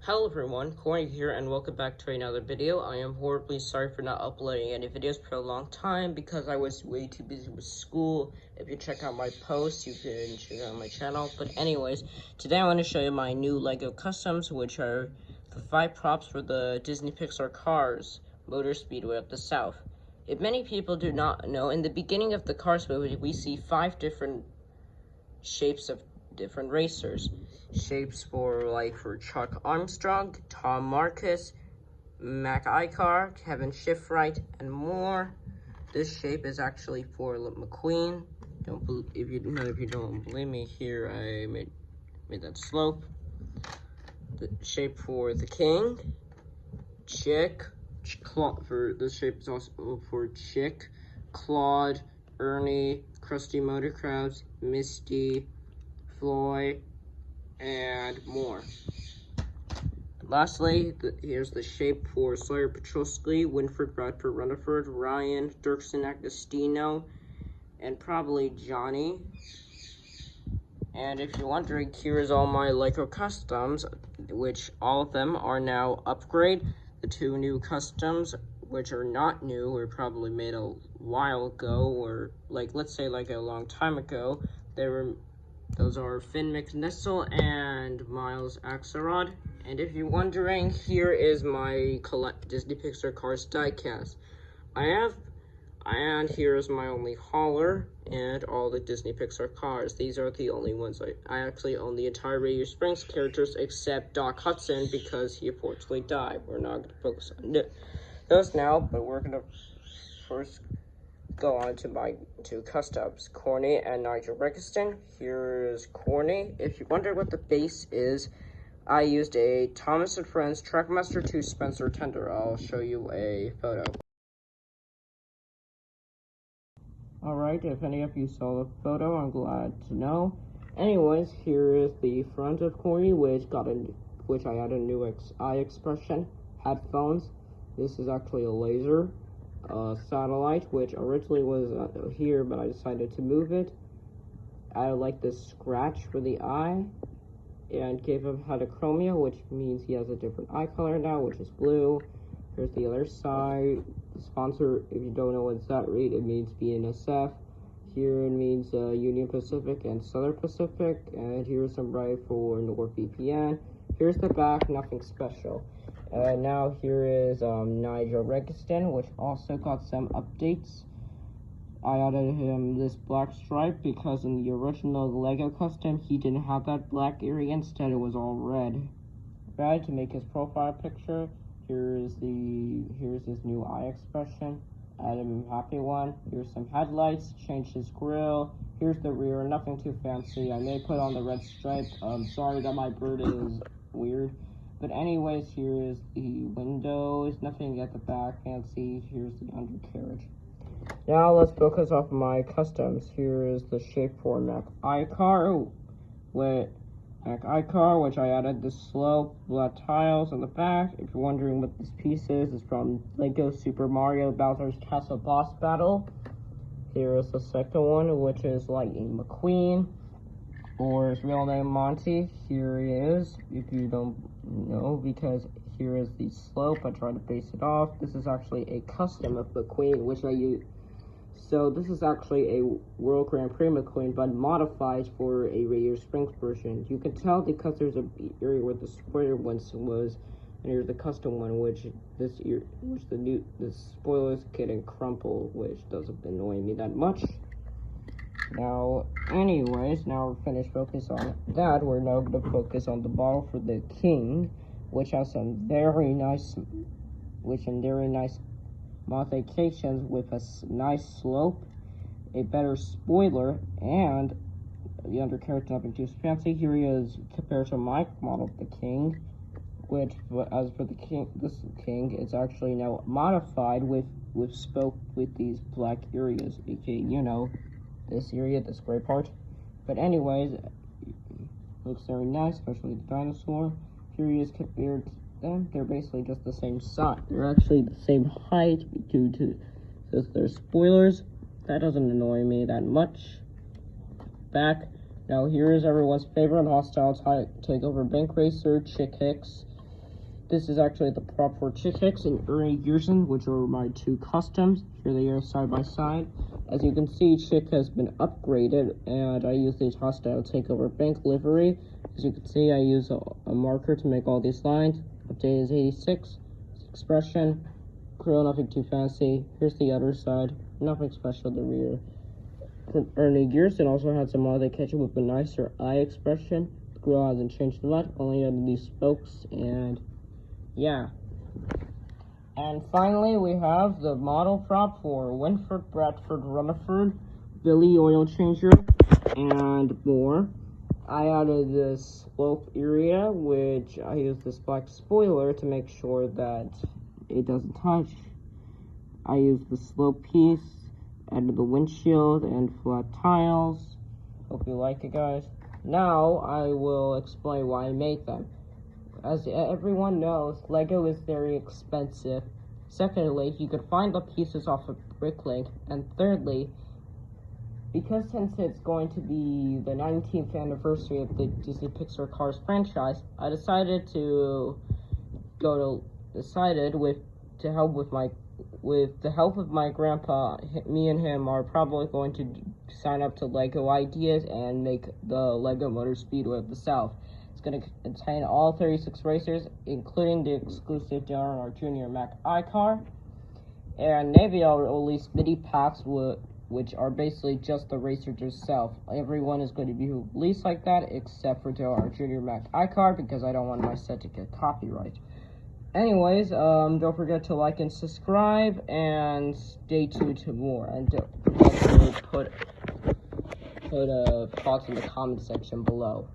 Hello everyone, Corey here and welcome back to another video. I am horribly sorry for not uploading any videos for a long time because I was way too busy with school. If you check out my posts, you can check out my channel. But anyways, today I want to show you my new LEGO customs, which are the 5 props for the Disney Pixar Cars Motor Speedway of the South. If many people do not know, in the beginning of the Cars movie, we see 5 different shapes of different racers. Shapes for Chuck Armstrong, Tom Marcus, Mac Icar, Kevin Shifright, and more. This shape is actually for McQueen. If you don't believe me, here I made that slope. The shape for the King, Chick, for this shape is also for Chick, Claude, Ernie, Krusty Motor Crabs, Misty, Floyd, and more. Lastly, here's the shape for Sawyer Petrosky, Winfred Bradford Rutherford, Ryan, Dirksen Agostino, and probably Johnny. And if you're wondering, here is all my LEGO customs, which all of them are now upgrade. The 2 new customs, which are not new, were probably made a while ago, or let's say a long time ago. Those are Finn McNissel and Miles Axelrod. And if you're wondering, here is my Disney Pixar Cars diecast. And here is my only hauler and all the Disney Pixar cars. These are the only ones I actually own the entire Radio Springs characters except Doc Hudson because he unfortunately died. We're not going to focus on those now, but we're going to first go on to my 2 customs, Corny and Nigel Breakiston. Here's Corny. If you wonder what the base is, I used a Thomas & Friends Trackmaster 2 Spencer Tender. I'll show you a photo. Alright, if any of you saw the photo, I'm glad to know. Anyways, here is the front of Corny, which I added a new eye expression, headphones. This is actually a laser. Satellite, which originally was here, but I decided to move it. I like this scratch for the eye, and gave him heterochromia, which means he has a different eye color now, which is blue. Here's the other side. The sponsor, if you don't know what's that read, it means BNSF. Here it means Union Pacific and Southern Pacific, and here's some right for NordVPN. Here's the back, nothing special. Now here is Nigel Registon, which also got some updates. I added him this black stripe because in the original LEGO custom, he didn't have that black area. Instead, it was all red. To make his profile picture. Here's his new eye expression. Added him a happy one. Here's some headlights. Changed his grill. Here's the rear. Nothing too fancy. I may put on the red stripe. Sorry that my bird is weird. But anyways, here is the windows, nothing at the back, fancy. Here's the undercarriage. Now let's focus off my customs. Here is the shape for Mac Icar, which I added the slope, black tiles on the back. If you're wondering what this piece is, it's from LEGO Super Mario Bowser's Castle Boss Battle. Here is the second one, which is Lightning McQueen, or his real name Monty. Here he is, if you don't know, because here is the slope. I tried to base it off. This is actually a custom of McQueen, which I use. So this is actually a World Grand Prix McQueen, but modified for a Radio Springs version. You can tell because there's an area where the spoiler once was, and here's the custom one, which the spoilers getting crumpled, which doesn't annoy me that much. Now, anyways, now we're finished focus on that. We're now going to focus on the bottle for the King, which has some very nice modifications with a nice slope, a better spoiler, and the undercarriage nothing too fancy. Here he is compared to my model of the King, which, as for the King, this King is actually now modified with spoke with these black areas, aka, this area, this gray part. But anyways, looks very nice, especially the dinosaur. Here he is compared to them. They're basically just the same size. They're actually the same height due to since they're spoilers. That doesn't annoy me that much. Now here is everyone's favorite hostile takeover bank racer, Chick Hicks. This is actually the Prop 4 Chichix and Ernie Gearson, which are my two customs. Here they are side by side. As you can see, Chick has been upgraded, and I use the hostile takeover bank livery. As you can see, I use a marker to make all these lines. Update is 86. Expression. Grill, nothing too fancy. Here's the other side. Nothing special at the rear. Ernie Gearson also had some other ketchup with a nicer eye expression. The grill hasn't changed much, only under these spokes, and yeah. And finally, we have the model prop for Winford, Bradford, Rutherford, Billy Oil Changer, and more. I added this slope area, which I used this black spoiler to make sure that it doesn't touch. I used the slope piece, added the windshield and flat tiles. Hope you like it, guys. Now I will explain why I made them. As everyone knows, Lego is very expensive. Secondly, you could find the pieces off of Bricklink. And thirdly, because since it's going to be the 19th anniversary of the Disney Pixar Cars franchise, I decided with the help of my grandpa, me and him are probably going to sign up to Lego Ideas and make the Lego Motor Speedway of the South. It's going to contain all 36 racers, including the exclusive Darren Jr. Mac iCar. And maybe I'll release mini packs which are basically just the racers itself. Everyone is going to be released like that except for Darren Jr. Mac iCar, because I don't want my set to get copyright. Anyways, don't forget to like and subscribe, and stay tuned to more. And don't forget to put thoughts in the comment section below.